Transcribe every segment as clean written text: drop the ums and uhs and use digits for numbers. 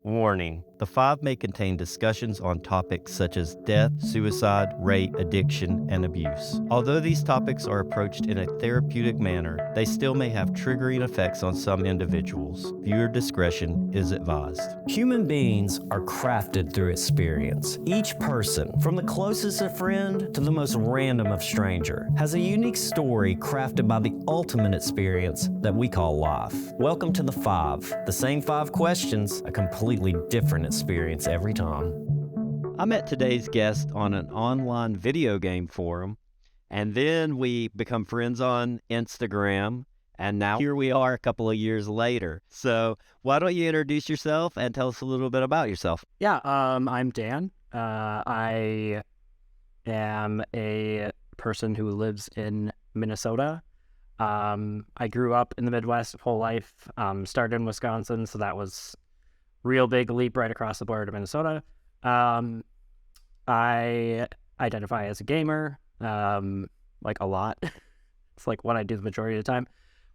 Warning: the five may contain discussions on topics such as death, suicide, rape, addiction, and abuse. Although these topics are approached in a therapeutic manner, they still may have triggering effects on some individuals. Viewer discretion is advised. Human beings are crafted through experience. Each person, from the closest of friend to the most random of stranger, has a unique story crafted by the ultimate experience that we call life. Welcome to the five. The same five questions, a completely different experience every time. I met today's guest on an online video game forum, and then we become friends on Instagram, and now here we are a couple of years later. So why don't you introduce yourself and tell us a little bit about yourself? I'm Dan. I am a person who lives in Minnesota. I grew up in the Midwest whole life, started in Wisconsin, so that was real big leap right across the border to Minnesota. I identify as a gamer, like a lot. It's like what I do the majority of the time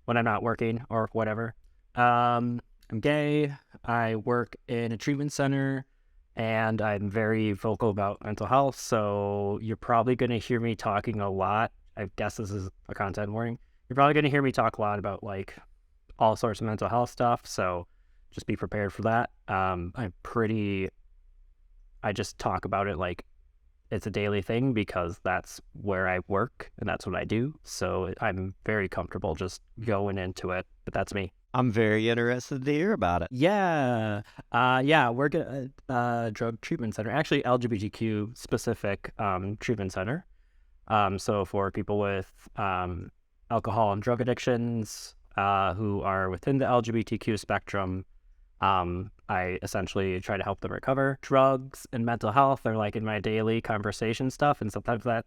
when I'm not working or whatever. I'm gay. I work in a treatment center, and I'm very vocal about mental health. So you're probably going to hear me talking a lot. I guess this is a content warning. You're probably going to hear me talk a lot about like all sorts of mental health stuff. So just be prepared for that. I just talk about it like it's a daily thing because that's where I work and that's what I do. So I'm very comfortable just going into it, but that's me. I'm very interested to hear about it. Yeah. We're at a drug treatment center, actually LGBTQ specific treatment center. So for people with alcohol and drug addictions who are within the LGBTQ spectrum, I essentially try to help them recover. Drugs and mental health are like in my daily conversation stuff, and sometimes that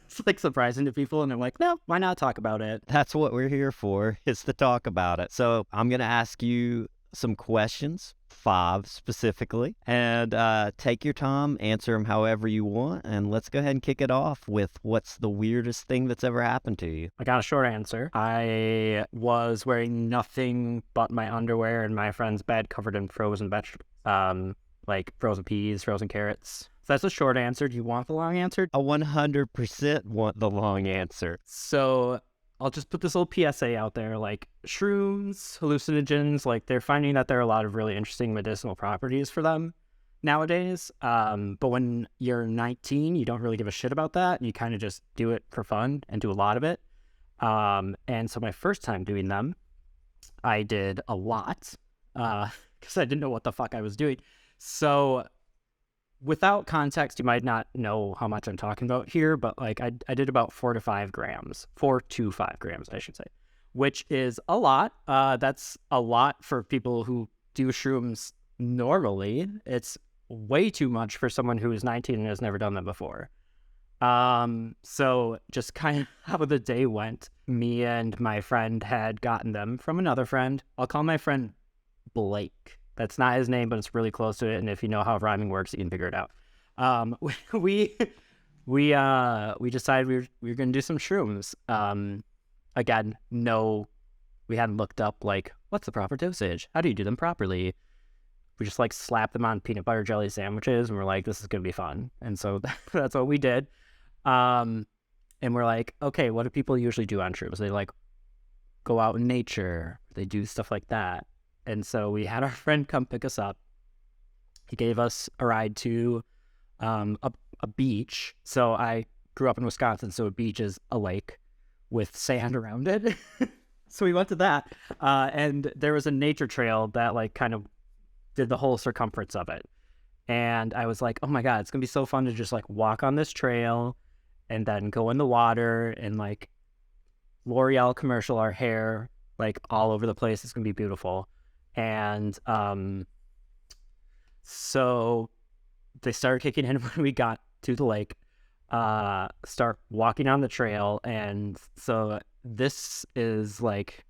it's like surprising to people, and I'm like, no, why not talk about it? That's what we're here for, is to talk about it. So I'm going to ask you some questions, 5 specifically, and take your time, answer them however you want, and let's go ahead and kick it off with what's the weirdest thing that's ever happened to you. I got a short answer. I was wearing nothing but my underwear in my friend's bed covered in frozen vegetables, like frozen peas, frozen carrots. So that's a short answer. Do you want the long answer? I 100% want the long answer. So I'll just put this little PSA out there, like shrooms, hallucinogens, like they're finding that there are a lot of really interesting medicinal properties for them nowadays. But when you're 19, you don't really give a shit about that. You kind of just do it for fun and do a lot of it. And so my first time doing them, I did a lot because I didn't know what the fuck I was doing. So without context, you might not know how much I'm talking about here, but like I did about 4 to 5 grams, I should say, which is a lot. That's a lot for people who do shrooms normally. It's way too much for someone who is 19 and has never done them before. So just kind of how the day went, me and my friend had gotten them from another friend. I'll call my friend Blake. That's not his name, but it's really close to it. And if you know how rhyming works, you can figure it out. We decided we were going to do some shrooms. Again, no, we hadn't looked up like, what's the proper dosage? How do you do them properly? We just like slap them on peanut butter jelly sandwiches and we're like, this is going to be fun. And so that's what we did. And we're like, okay, what do people usually do on shrooms? They like go out in nature. They do stuff like that. And so we had our friend come pick us up. He gave us a ride to a beach. So I grew up in Wisconsin, so a beach is a lake with sand around it. So we went to that. And there was a nature trail that like kind of did the whole circumference of it. And I was like, oh my God, it's going to be so fun to just like walk on this trail and then go in the water and like L'Oreal commercial our hair like all over the place. It's going to be beautiful. And so they started kicking in when we got to the lake, start walking on the trail. And so this is like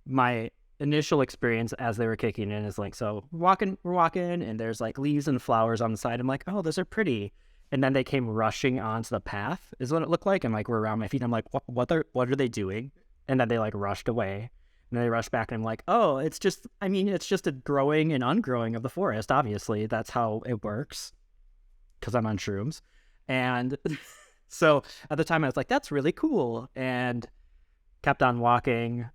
my initial experience as they were kicking in is like, so we're walking and there's like leaves and flowers on the side. I'm like, oh, those are pretty. And then they came rushing onto the path is what it looked like. And like, we're around my feet. I'm like, what are they doing? And then they like rushed away. And they rush back and I'm like, oh, it's just a growing and ungrowing of the forest. Obviously, that's how it works because I'm on shrooms. And so at the time I was like, that's really cool. And kept on walking,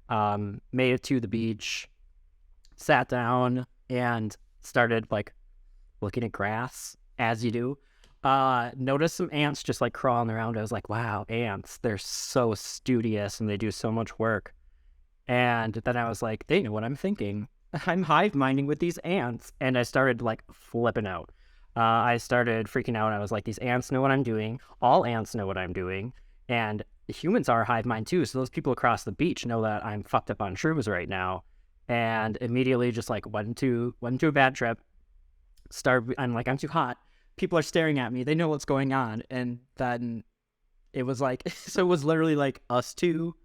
made it to the beach, sat down and started like looking at grass as you do. Noticed some ants just like crawling around. I was like, wow, ants, they're so studious and they do so much work. And then I was like, they know what I'm thinking. I'm hive minding with these ants. And I started like flipping out. I started freaking out. I was like, these ants know what I'm doing. All ants know what I'm doing. And humans are hive mind too. So those people across the beach know that I'm fucked up on shrooms right now. And immediately just like went into a bad trip. I'm like, I'm too hot. People are staring at me. They know what's going on. And then it was like, so it was literally like us two,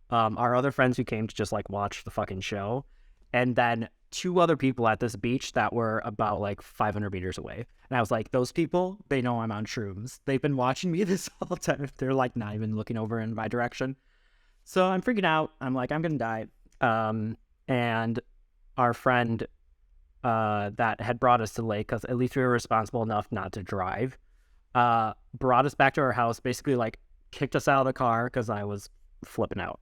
our other friends who came to just like watch the fucking show. And then 2 other people at this beach that were about like 500 meters away. And I was like, those people, they know I'm on shrooms. They've been watching me this whole time. They're like not even looking over in my direction. So I'm freaking out. I'm like, I'm going to die. And our friend that had brought us to the lake, because at least we were responsible enough not to drive, brought us back to our house, basically like kicked us out of the car because I was flipping out.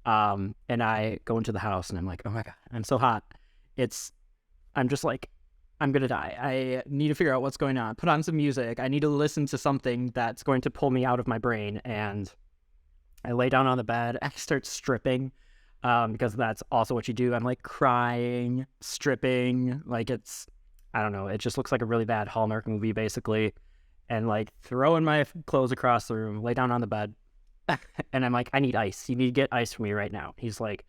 And I go into the house and I'm like, oh my God, I'm so hot. I'm just like, I'm going to die. I need to figure out what's going on. Put on some music. I need to listen to something that's going to pull me out of my brain. And I lay down on the bed. I start stripping, because that's also what you do. I'm like crying, stripping. Like I don't know. It just looks like a really bad Hallmark movie, basically. And like throwing my clothes across the room, lay down on the bed. And I'm like, I need ice. You need to get ice for me right now. He's like,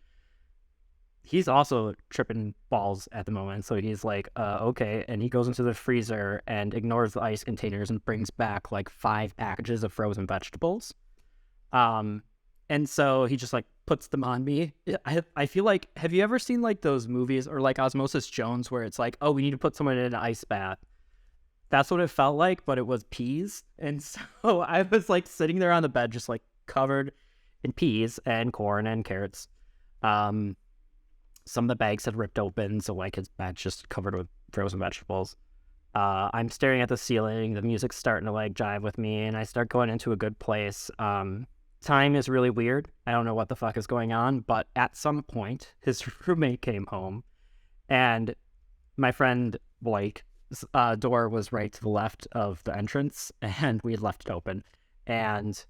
he's also tripping balls at the moment. So he's like, okay. And he goes into the freezer and ignores the ice containers and brings back like 5 packages of frozen vegetables. And so he just like puts them on me. I feel like, have you ever seen like those movies or like Osmosis Jones where it's like, oh, we need to put someone in an ice bath? That's what it felt like, but it was peas. And so I was like sitting there on the bed, just like covered in peas and corn and carrots. Some of the bags had ripped open, so like his bed's just covered with frozen vegetables. I'm staring at the ceiling. The music's starting to like jive with me, and I start going into a good place. Time is really weird. I don't know what the fuck is going on, but at some point, his roommate came home, and my friend Blake's door was right to the left of the entrance, and we had left it open. And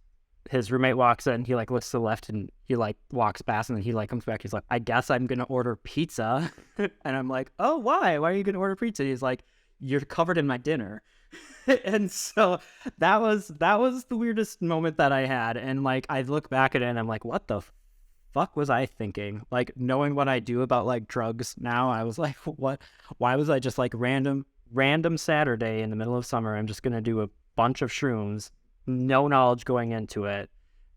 his roommate walks in, he like looks to the left and he like walks past, and then he like comes back. He's like, I guess I'm gonna order pizza. And I'm like, oh, why are you gonna order pizza? He's like, you're covered in my dinner. And so that was the weirdest moment that I had. And like I look back at it and I'm like, what the fuck was I thinking? Like, knowing what I do about like drugs now, I was like, what? Why was I just like random Saturday in the middle of summer, I'm just gonna do a bunch of shrooms, no knowledge going into it,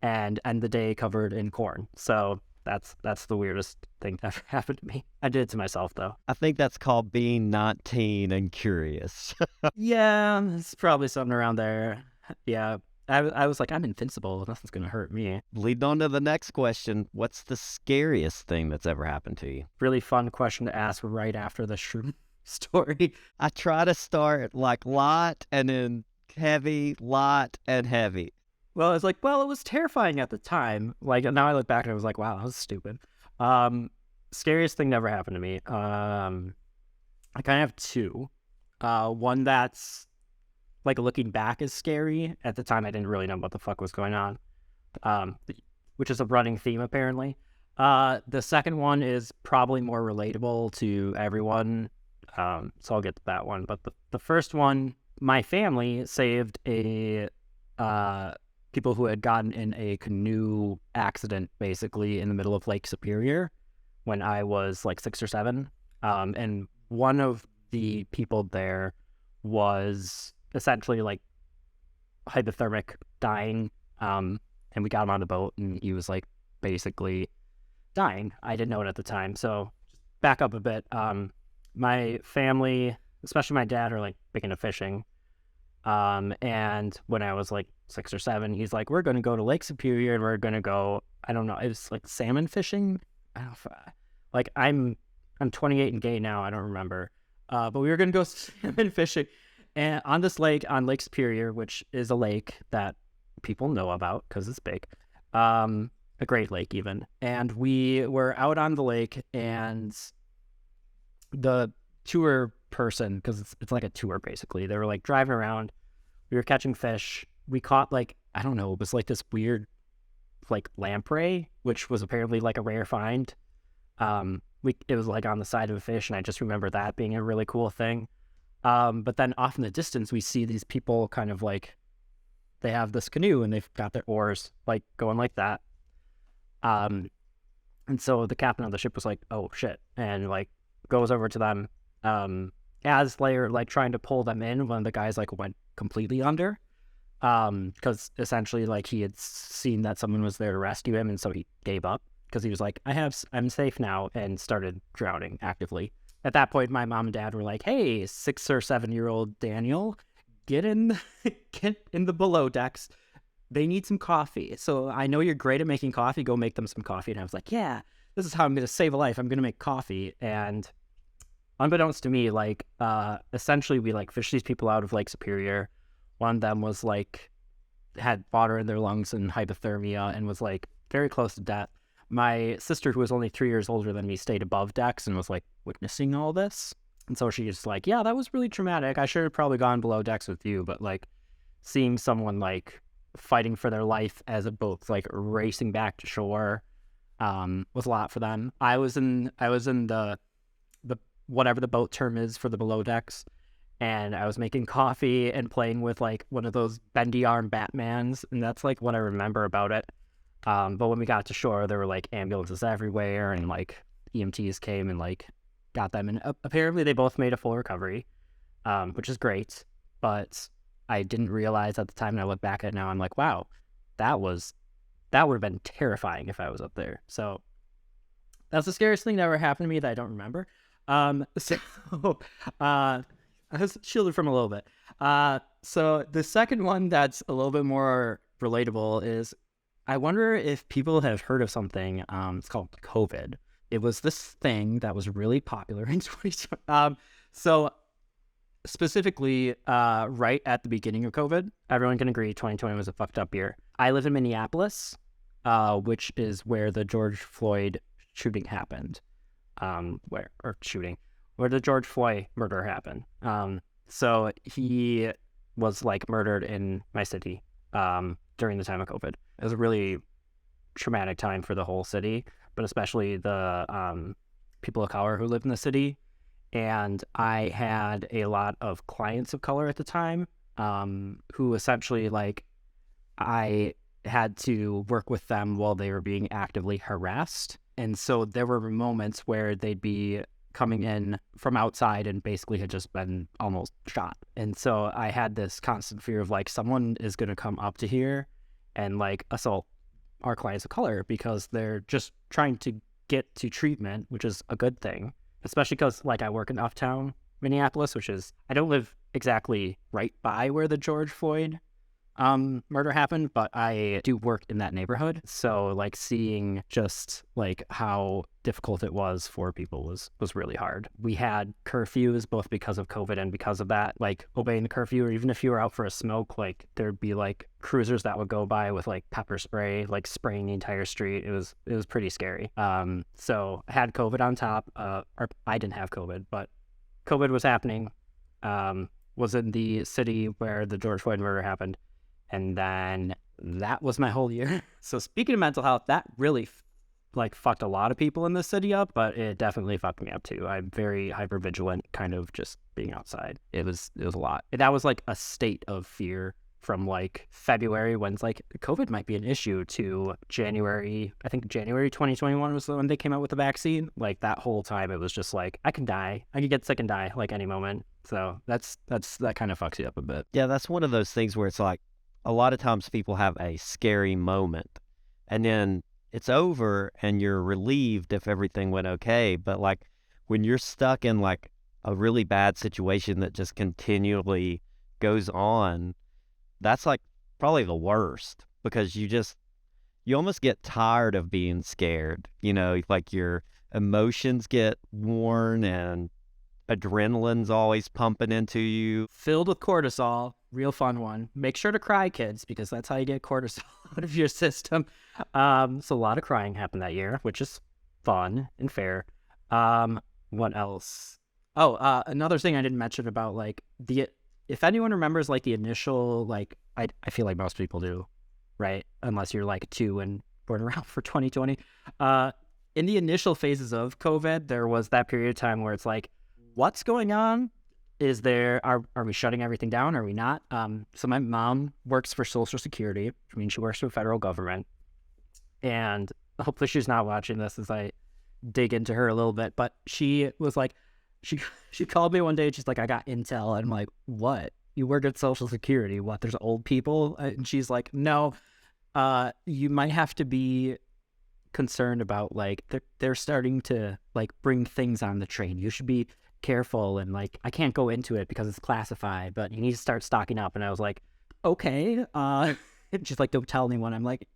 and end the day covered in corn. So that's the weirdest thing that ever happened to me. I did it to myself though. I think that's called being 19 and curious. Yeah, it's probably something around there. Yeah, I was like, I'm invincible. Nothing's gonna hurt me. Leading on to the next question, what's the scariest thing that's ever happened to you? Really fun question to ask right after the shroom story. I try to start like light and then heavy, light and heavy. Well, it's like, well, it was terrifying at the time. Like, now I look back and I was like, wow, that was stupid. Scariest thing never happened to me. I kind of have 2. One that's, like, looking back is scary. At the time, I didn't really know what the fuck was going on, which is a running theme, apparently. The second one is probably more relatable to everyone, so I'll get to that one. But the first one, my family saved people who had gotten in a canoe accident, basically in the middle of Lake Superior when I was like 6 or 7. And one of the people there was essentially like hypothermic dying. And we got him on the boat and he was like basically dying. I didn't know it at the time. So just back up a bit. My family, especially my dad, are like big into fishing. And when I was like 6 or 7, he's like, we're going to go to Lake Superior and we're going to go, I don't know, it was like salmon fishing I don't know if, like I'm 28 and gay now. I don't remember. But we were gonna go salmon fishing, and on this lake, on Lake Superior, which is a lake that people know about because it's big, a great lake even. And we were out on the lake, and the tour person, because it's like a tour basically, they were like driving around. We were catching fish. We caught like, I don't know, it was like this weird like lamprey, which was apparently like a rare find. It was like on the side of a fish, and I just remember that being a really cool thing. But then off in the distance, we see these people kind of like, they have this canoe and they've got their oars like going like that. And so the captain of the ship was like, oh shit, and like goes over to them. As they're like trying to pull them in, one of the guys like went completely under. Because essentially like he had seen that someone was there to rescue him, and so he gave up because he was like, I'm safe now, and started drowning actively. At that point, my mom and dad were like, hey, 6 or 7-year-old Daniel, get in the below decks. They need some coffee. So I know you're great at making coffee. Go make them some coffee. And I was like, yeah, this is how I'm going to save a life. I'm going to make coffee. And unbeknownst to me, like, essentially we like fished these people out of Lake Superior. One of them was like, had water in their lungs and hypothermia and was like very close to death. My sister, who was only 3 years older than me, stayed above decks and was like witnessing all this. And so she's like, yeah, that was really traumatic. I should have probably gone below decks with you. But like seeing someone like fighting for their life as a boat's like racing back to shore was a lot for them. I was in the whatever the boat term is for the below decks, and I was making coffee and playing with like one of those bendy arm Batmans, and that's like what I remember about it. But when we got to shore, there were like ambulances everywhere, and like EMTs came and like got them, and apparently they both made a full recovery, which is great. But I didn't realize at the time, and I look back at it now, I'm like, wow, that would have been terrifying if I was up there. So that's the scariest thing that ever happened to me that I don't remember. So I was shielded from a little bit. So the second one that's a little bit more relatable is, I wonder if people have heard of something. It's called COVID. It was this thing that was really popular in 2020. So specifically, right at the beginning of COVID, everyone can agree 2020 was a fucked up year. I live in Minneapolis, which is where the George Floyd shooting happened. Where the George Floyd murder happened. So he was like murdered in my city during the time of COVID. It was a really traumatic time for the whole city, but especially the people of color who lived in the city. And I had a lot of clients of color at the time who essentially like I had to work with them while they were being actively harassed. And so there were moments where they'd be coming in from outside and basically had just been almost shot. And so I had this constant fear of like, someone is going to come up to here and like assault our clients of color because they're just trying to get to treatment, which is a good thing, especially because like I work in uptown Minneapolis, which is, I don't live exactly right by where the George Floyd murder happened, but I do work in that neighborhood. So like seeing just like how difficult it was for people was really hard. We had curfews both because of COVID and because of that, like obeying the curfew, or even if you were out for a smoke, like there'd be like cruisers that would go by with like pepper spray, like spraying the entire street. It was pretty scary. So I had COVID on top, or I didn't have COVID, but COVID was happening, was in the city where the George Floyd murder happened. And then that was my whole year. So speaking of mental health, that really like fucked a lot of people in the city up, but it definitely fucked me up too. I'm very hypervigilant, kind of just being outside. It was a lot. And that was like a state of fear from like February, when it's like COVID might be an issue, to January. I think January 2021 was when they came out with the vaccine. Like that whole time, it was just like, I can die. I could get sick and die like any moment. So that kind of fucks you up a bit. Yeah, that's one of those things where it's like, a lot of times people have a scary moment and then it's over and you're relieved if everything went okay. But like when you're stuck in like a really bad situation that just continually goes on, that's like probably the worst, because you almost get tired of being scared. Like your emotions get worn and adrenaline's always pumping into you. Filled with cortisol, real fun one. Make sure to cry, kids, because that's how you get cortisol out of your system. So a lot of crying happened that year, which is fun and fair. What else? Oh, another thing I didn't mention about like if anyone remembers like the initial, like I feel like most people do, right? Unless you're like 2 and born around for 2020. In the initial phases of COVID, there was that period of time where it's like, what's going on? Are we shutting everything down? Are we not? So my mom works for Social Security. I mean, she works for the federal government. And hopefully she's not watching this as I dig into her a little bit. But she was like, she called me one day and she's like, I got intel. And I'm like, what? You work at Social Security? What? There's old people? And she's like, no, you might have to be concerned about like they're starting to like bring things on the train. You should be careful, and like I can't go into it because it's classified, but you need to start stocking up. And I was like, okay. She's like, don't tell anyone. I'm like,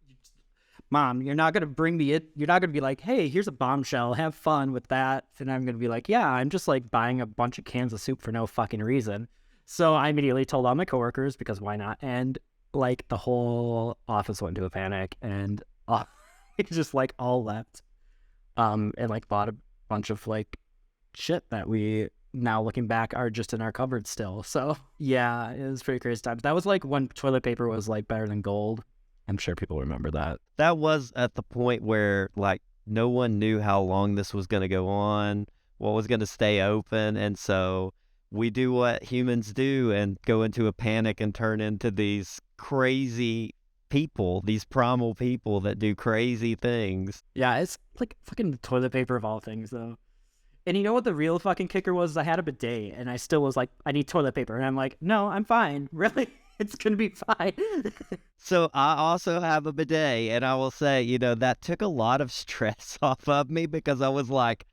Mom, you're not gonna bring me it. You're not gonna be like, hey, here's a bombshell, have fun with that. And I'm gonna be like, yeah, I'm just like buying a bunch of cans of soup for no fucking reason. So I immediately told all my coworkers, because why not? And like the whole office went into a panic, and we just like all left and like bought a bunch of like shit that we now looking back are just in our cupboard still. So yeah, it was pretty crazy times. That was like when toilet paper was like better than gold. I'm sure people remember that. That was at the point where like no one knew how long this was going to go on, what was going to stay open. And so we do what humans do and go into a panic and turn into these crazy people, these primal people that do crazy things. Yeah, it's like fucking toilet paper of all things though. And you know what the real fucking kicker was? I had a bidet and I still was like, I need toilet paper. And I'm like, no, I'm fine. Really? It's going to be fine. So I also have a bidet, and I will say, that took a lot of stress off of me because I was like,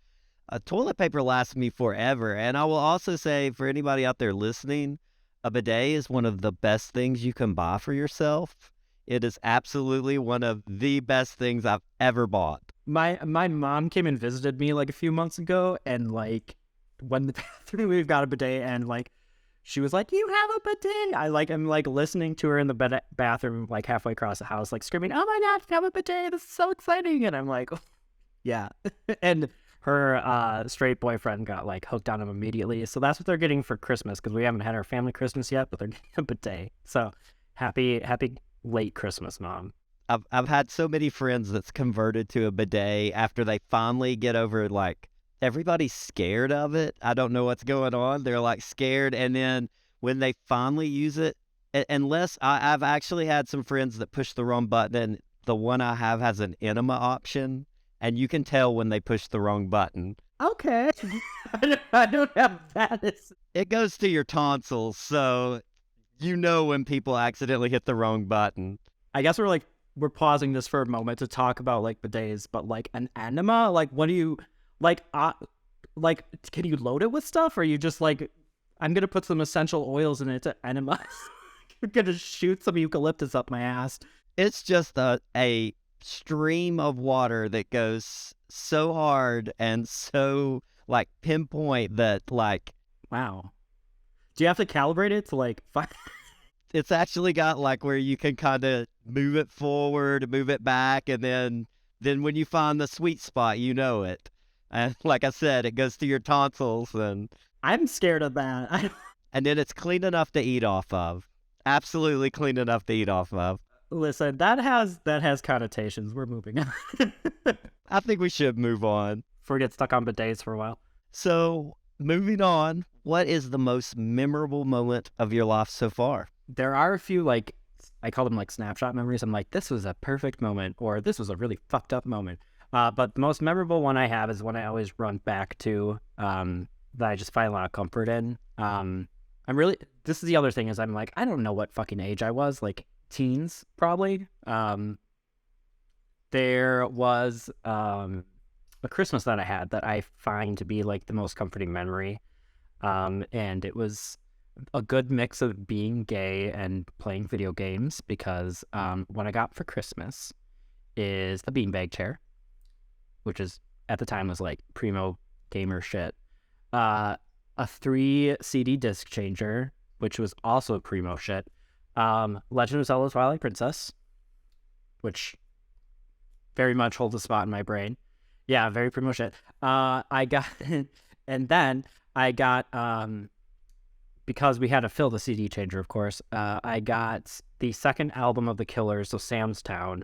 toilet paper lasts me forever. And I will also say, for anybody out there listening, a bidet is one of the best things you can buy for yourself. It is absolutely one of the best things I've ever bought. My mom came and visited me like a few months ago, and like when the bathroom, we've got a bidet, and like she was like, you have a bidet. I'm like listening to her in the bathroom like halfway across the house, like screaming, oh my God, you have a bidet. This is so exciting. And I'm like, oh, yeah. And her straight boyfriend got like hooked on him immediately. So that's what they're getting for Christmas, because we haven't had our family Christmas yet, but they're getting a bidet. So happy late Christmas, Mom. I've had so many friends that's converted to a bidet after they finally get over like everybody's scared of it. I don't know what's going on. They're like scared. And then when they finally use it, unless I've actually had some friends that push the wrong button, and the one I have has an enema option, and you can tell when they push the wrong button. Okay. I don't have that. It goes to your tonsils, so you know when people accidentally hit the wrong button. I guess we're pausing this for a moment to talk about like bidets, but like an enema, like what do you like can you load it with stuff, or are you just like, I'm gonna put some essential oils in it to enema? You're gonna shoot some eucalyptus up my ass. It's just a stream of water that goes so hard and so like pinpoint that like, wow. Do you have to calibrate it to like find? It's actually got like where you can kind of move it forward, move it back, and then when you find the sweet spot, you know it. And like I said, it goes to your tonsils, and I'm scared of that. And then it's clean enough to eat off of. Absolutely clean enough to eat off of. Listen, that has connotations. We're moving on. I think we should move on. Before we get stuck on bidets for a while. So, moving on, what is the most memorable moment of your life so far? There are a few, like, I call them like snapshot memories. I'm like, this was a perfect moment, or this was a really fucked up moment. But the most memorable one I have is one I always run back to, that I just find a lot of comfort in. This is the other thing, is I'm like, I don't know what fucking age I was, like teens probably. There was a Christmas that I had that I find to be like the most comforting memory. And it was a good mix of being gay and playing video games, because what I got for Christmas is a beanbag chair, which is at the time was like primo gamer shit. A 3 CD disc changer, which was also primo shit. Legend of Zelda Twilight Princess, which very much holds a spot in my brain. Yeah, very primo shit. I got, and then I got, because we had to fill the CD changer, of course, I got the second album of The Killers, so Sam's Town.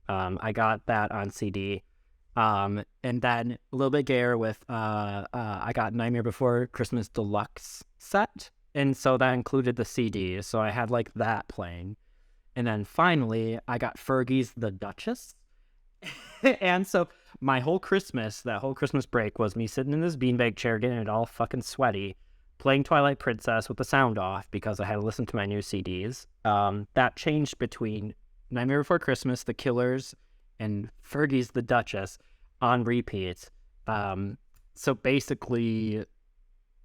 I got that on CD. And then a little bit gayer with, I got Nightmare Before Christmas Deluxe set. And so that included the CD. So I had like that playing. And then finally, I got Fergie's The Duchess. And so my whole Christmas, that whole Christmas break was me sitting in this beanbag chair getting it all fucking sweaty, playing Twilight Princess with the sound off because I had to listen to my new CDs. That changed between Nightmare Before Christmas, The Killers, and Fergie's The Duchess on repeat. So basically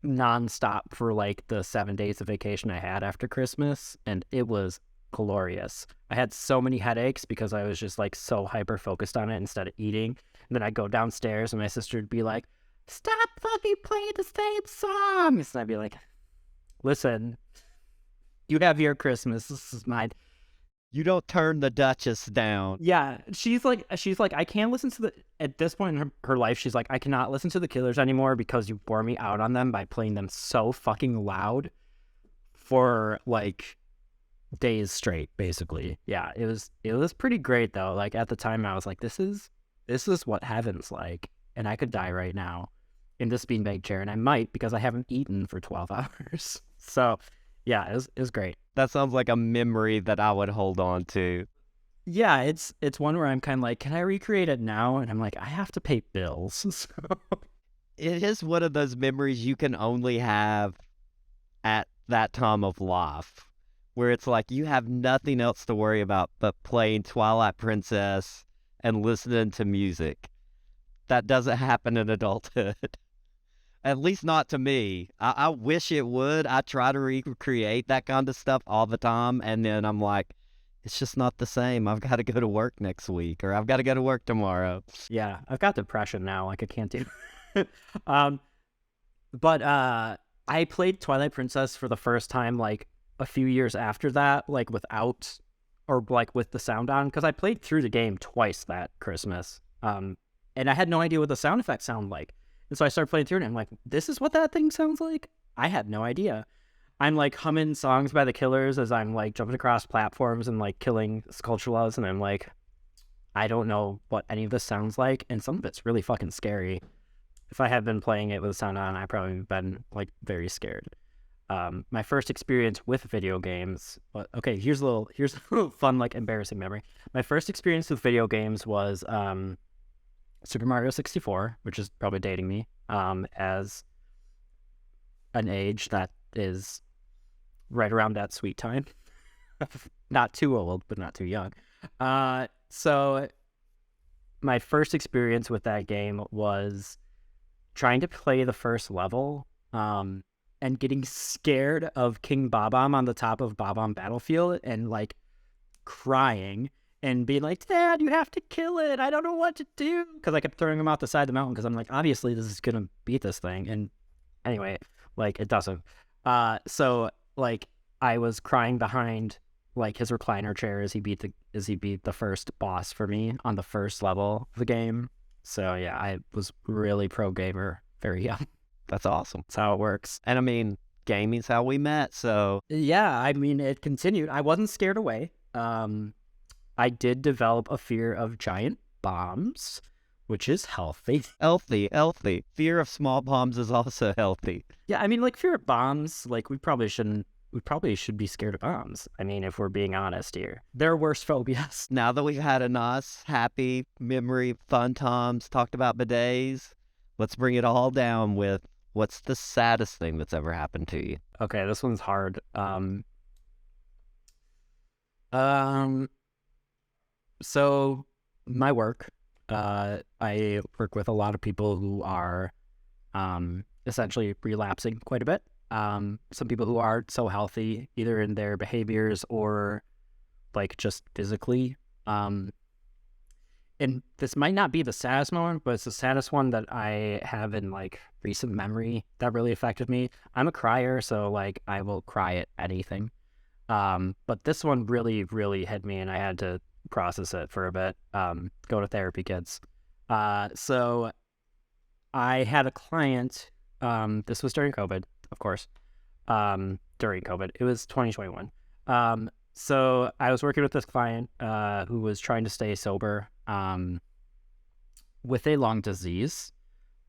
nonstop for like the 7 days of vacation I had after Christmas, and it was glorious. I had so many headaches because I was just like so hyper focused on it instead of eating. And then I'd go downstairs and my sister would be like, "Stop fucking playing the same songs." And I'd be like, "Listen, you have your Christmas. This is mine." You don't turn the Duchess down. Yeah, she's like, I can't listen to at this point in her life, she's like, I cannot listen to the Killers anymore because you bore me out on them by playing them so fucking loud for like days straight, basically. Yeah, it was pretty great though. Like at the time I was like, this is what heaven's like, and I could die right now in this beanbag chair, and I might because I haven't eaten for 12 hours. So yeah, it was great. That sounds like a memory that I would hold on to. Yeah, it's one where I'm kind of like, can I recreate it now? And I'm like, I have to pay bills. So It is one of those memories you can only have at that time of life, where it's like you have nothing else to worry about but playing Twilight Princess and listening to music. That doesn't happen in adulthood. At least not to me. I wish it would. I try to recreate that kind of stuff all the time, and then I'm like, it's just not the same. I've got to go to work next week, or I've got to go to work tomorrow. yeah, I've got depression now. Like I can't do. But I played Twilight Princess for the first time like a few years after that, like without or like with the sound on, because I played through the game twice that Christmas. And I had no idea what the sound effects sound like. And so I started playing through it, and I'm like, this is what that thing sounds like? I had no idea. I'm like humming songs by the Killers as I'm like jumping across platforms and like killing Skulltulas, and I'm like, I don't know what any of this sounds like, and some of it's really fucking scary. If I had been playing it with the sound on, I probably would have been like very scared. My first experience with video games. Okay, here's a little fun, like embarrassing memory. My first experience with video games was Super Mario 64, which is probably dating me, as an age that is right around that sweet time. Not too old, but not too young. So my first experience with that game was trying to play the first level, and getting scared of King Bob-omb on the top of Bob-omb Battlefield and like crying and being like, "Dad, you have to kill it. I don't know what to do." Because I kept throwing him out the side of the mountain because I'm like, obviously this is going to beat this thing. And anyway, like it doesn't. So like I was crying behind like his recliner chair as he beat the first boss for me on the first level of the game. So yeah, I was really pro gamer very young. That's awesome. That's how it works. And I mean, gaming's how we met, so... Yeah, I mean, it continued. I wasn't scared away. I did develop a fear of giant bombs, which is healthy. Healthy. Fear of small bombs is also healthy. Yeah, I mean, like, fear of bombs, like, we probably should be scared of bombs. I mean, if we're being honest here. There are worse phobias. Now that we've had a nice, happy memory, fun times, talked about bidets, let's bring it all down with what's the saddest thing that's ever happened to you? Okay, this one's hard. So my work, I work with a lot of people who are essentially relapsing quite a bit. Some people who aren't so healthy, either in their behaviors or like just physically. and this might not be the saddest moment, but it's the saddest one that I have in like recent memory that really affected me. I'm a crier, so like I will cry at anything. But this one really, really hit me, and I had to process it for a bit. Go to therapy, kids. So I had a client. This was during COVID, of course. During COVID, it was 2021. So I was working with this client who was trying to stay sober with a lung disease.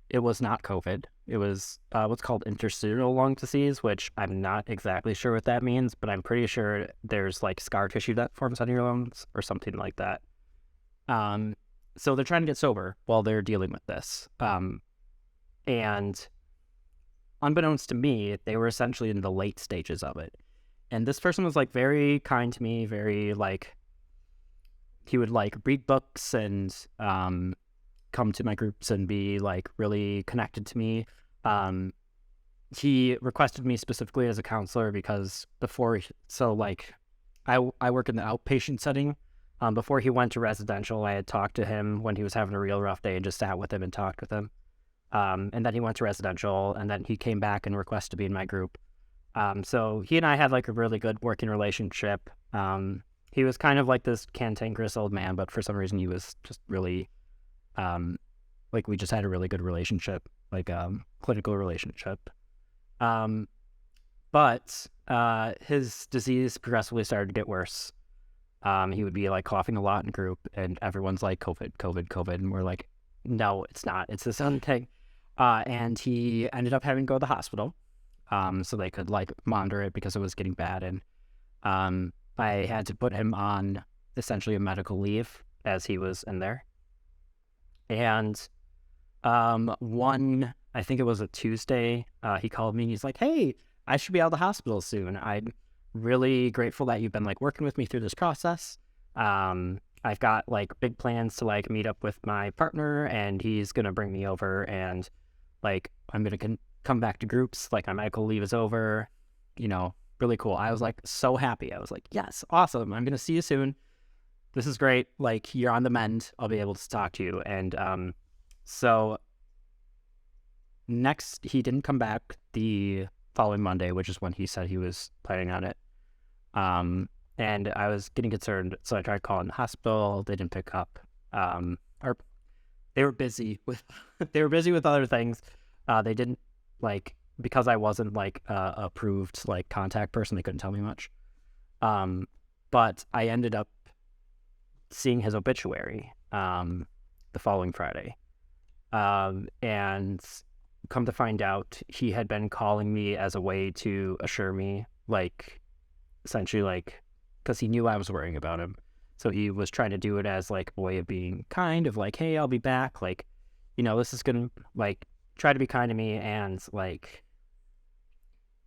It was not COVID. It was what's called interstitial lung disease, which I'm not exactly sure what that means, but I'm pretty sure there's like scar tissue that forms on your lungs or something like that. So they're trying to get sober while they're dealing with this. And unbeknownst to me, they were essentially in the late stages of it. And this person was like very kind to me, very like, he would like read books and come to my groups and be like really connected to me. He requested me specifically as a counselor because so like I work in the outpatient setting. Before he went to residential, I had talked to him when he was having a real rough day and just sat with him and talked with him. And then he went to residential, and then he came back and requested to be in my group. So he and I had like a really good working relationship. He was kind of like this cantankerous old man, but for some reason he was just really, like we just had a really good relationship, like clinical relationship. But his disease progressively started to get worse. He would be like coughing a lot in group, and everyone's like, COVID, COVID, COVID. And we're like, no, it's not. It's this other thing. And he ended up having to go to the hospital. So they could like monitor it because it was getting bad. And I had to put him on essentially a medical leave as he was in there. And I think it was a Tuesday, he called me and he's like, hey, I should be out of the hospital soon. I'm really grateful that you've been like working with me through this process. I've got like big plans to like meet up with my partner, and he's going to bring me over, and like I'm going to come back to groups. Like my medical leave is over, really cool. I was like so happy. I was like, yes, awesome. I'm going to see you soon. This is great. Like you're on the mend. I'll be able to talk to you. And so next, he didn't come back the following Monday, which is when he said he was planning on it. And I was getting concerned, so I tried calling the hospital. They didn't pick up. Or they were busy with other things. They didn't because I wasn't like approved like contact person. They couldn't tell me much. But I ended up seeing his obituary the following Friday, and come to find out, he had been calling me as a way to assure me, like essentially like. Because he knew I was worrying about him. So he was trying to do it as like a way of being kind, of like, hey, I'll be back. Like, this is going to like try to be kind to me. And like,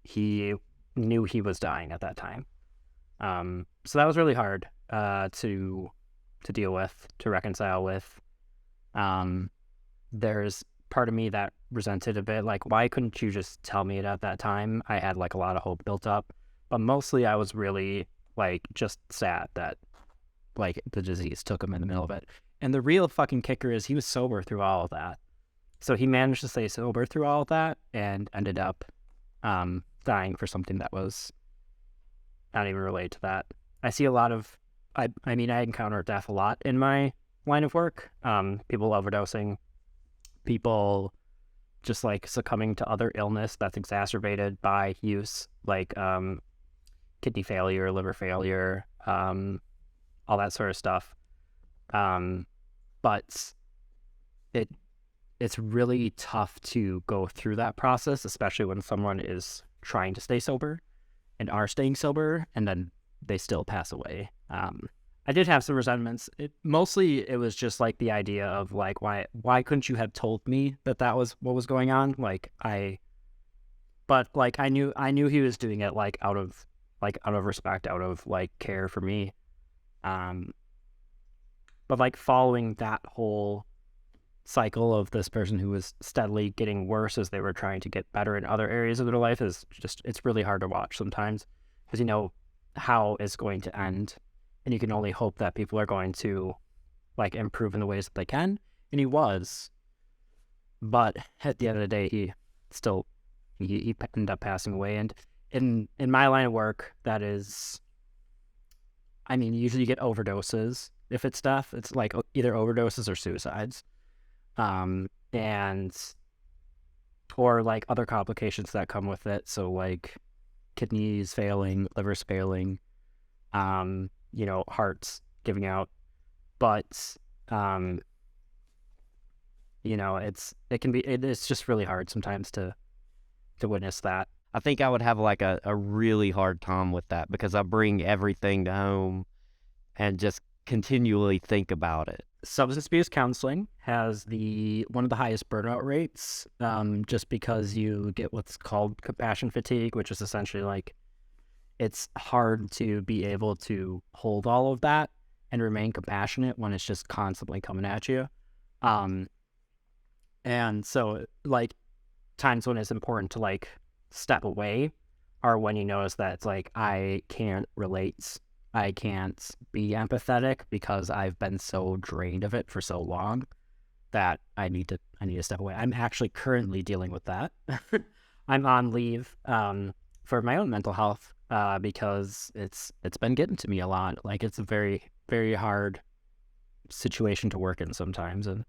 he knew he was dying at that time. So that was really hard to deal with, to reconcile with. There's part of me that resented a bit. Like, why couldn't you just tell me it at that time? I had like a lot of hope built up. But mostly I was really like just sad that like the disease took him in the middle of it. And the real fucking kicker is he was sober through all of that. So he managed to stay sober through all of that and ended up dying for something that was not even related to that. I see a lot of, I encounter death a lot in my line of work. People overdosing, people just like succumbing to other illness that's exacerbated by use, like kidney failure, liver failure, all that sort of stuff. But it's really tough to go through that process, especially when someone is trying to stay sober and are staying sober, and then they still pass away. I did have some resentments. It was just like the idea of like, why couldn't you have told me that was what was going on? I knew he was doing it like out of respect, out of like care for me. But like following that whole cycle of this person who was steadily getting worse as they were trying to get better in other areas of their life is just, it's really hard to watch sometimes, because how it's going to end, and you can only hope that people are going to like improve in the ways that they can. And he was, but at the end of the day, he ended up passing away. And in my line of work, that is, I mean, usually you get overdoses. If it's death, it's like either overdoses or suicides. And or like other complications that come with it. So like kidneys failing, livers failing, hearts giving out. But it's just really hard sometimes to witness that. I think I would have like a really hard time with that because I bring everything to home and just continually think about it. Substance abuse counseling has one of the highest burnout rates, just because you get what's called compassion fatigue, which is essentially like it's hard to be able to hold all of that and remain compassionate when it's just constantly coming at you. And so like times when it's important to like step away are when you notice that it's like, I can't relate. I can't be empathetic because I've been so drained of it for so long that I need to step away. I'm actually currently dealing with that. I'm on leave for my own mental health because it's been getting to me a lot. Like it's a very, very hard situation to work in sometimes. And,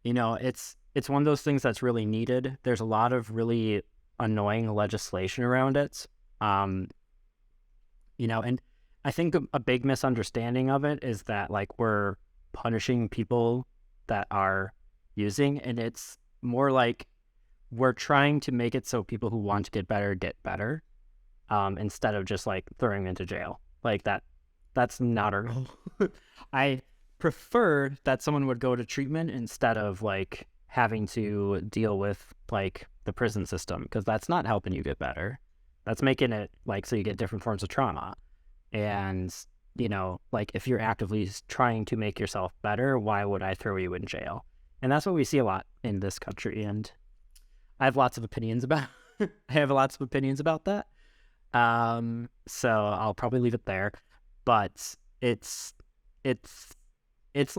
it's one of those things that's really needed. There's a lot of really annoying legislation around it. And I think a big misunderstanding of it is that like we're punishing people that are using, and it's more like we're trying to make it so people who want to get better, instead of just like throwing them into jail. Like that's not our goal. I prefer that someone would go to treatment instead of like having to deal with like the prison system, because that's not helping you get better. That's making it like so you get different forms of trauma. And, like if you're actively trying to make yourself better, why would I throw you in jail? And that's what we see a lot in this country. And I have lots of opinions about that. So I'll probably leave it there. But it's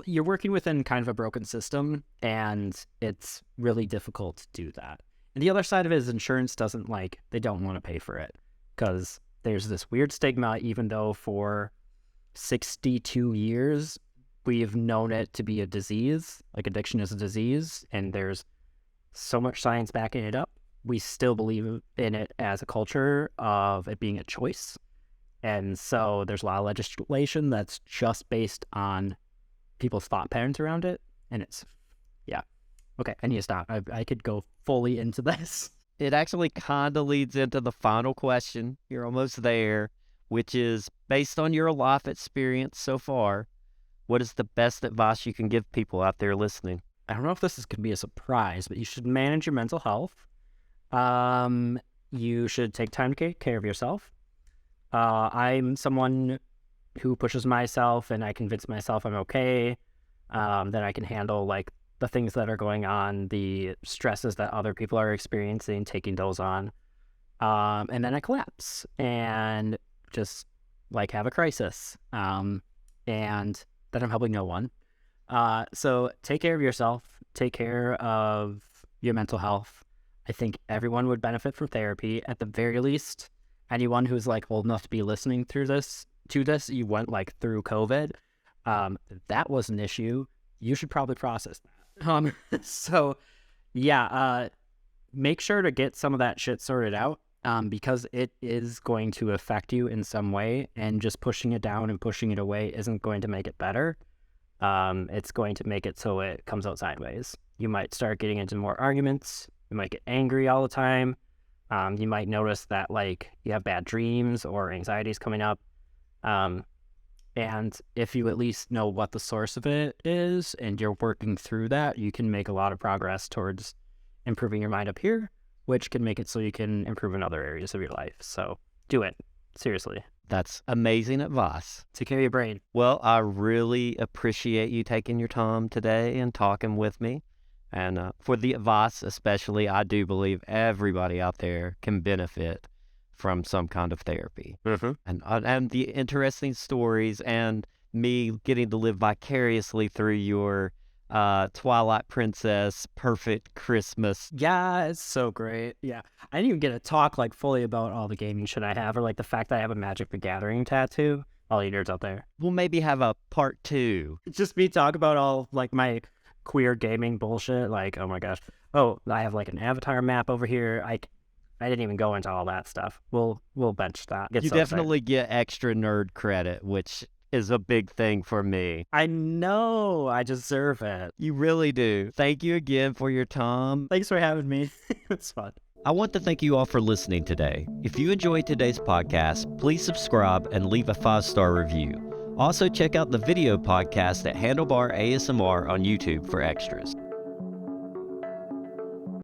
you're working within kind of a broken system, and it's really difficult to do that. And the other side of it is insurance they don't want to pay for it because there's this weird stigma, even though for 62 years, we've known it to be a disease, like addiction is a disease, and there's so much science backing it up. We still believe in it as a culture of it being a choice. And so there's a lot of legislation that's just based on people's thought patterns around it. And it's, yeah. Okay, I need to stop. I could go fully into this. It actually kind of leads into the final question. You're almost there, which is based on your life experience so far, what is the best advice you can give people out there listening? I don't know if this is going to be a surprise, but you should manage your mental health. You should take time to take care of yourself. I'm someone who pushes myself and I convince myself I'm okay, that I can handle like the things that are going on, the stresses that other people are experiencing, taking those on. And then I collapse and just like have a crisis. And then I'm helping no one. So take care of yourself, take care of your mental health. I think everyone would benefit from therapy. At the very least, anyone who's like old enough to be listening to this, you went like through COVID. That was an issue. You should probably process that. So yeah, make sure to get some of that shit sorted out, because it is going to affect you in some way, and just pushing it down and pushing it away isn't going to make it better. It's going to make it so it comes out sideways. You might start getting into more arguments. You might get angry all the time. You might notice that like you have bad dreams or anxieties coming up. And if you at least know what the source of it is and you're working through that, you can make a lot of progress towards improving your mind up here, which can make it so you can improve in other areas of your life. So do it. Seriously. That's amazing advice. Take care of your brain. Well, I really appreciate you taking your time today and talking with me. And for the advice especially, I do believe everybody out there can benefit from some kind of therapy. Mm-hmm. And the interesting stories and me getting to live vicariously through your Twilight Princess perfect Christmas. Yeah, it's so great. Yeah. I didn't even get to talk like fully about all the gaming shit I have, or like the fact that I have a Magic the Gathering tattoo. All you nerds out there. We'll maybe have a part 2. It's just me talk about all like my queer gaming bullshit. Like, oh my gosh. Oh, I have like an avatar map over here. I didn't even go into all that stuff. We'll bench that. You definitely get extra nerd credit, which is a big thing for me. I know. I deserve it. You really do. Thank you again for your time. Thanks for having me. It's fun. I want to thank you all for listening today. If you enjoyed today's podcast, please subscribe and leave a 5-star review. Also, check out the video podcast at Handlebar ASMR on YouTube for extras.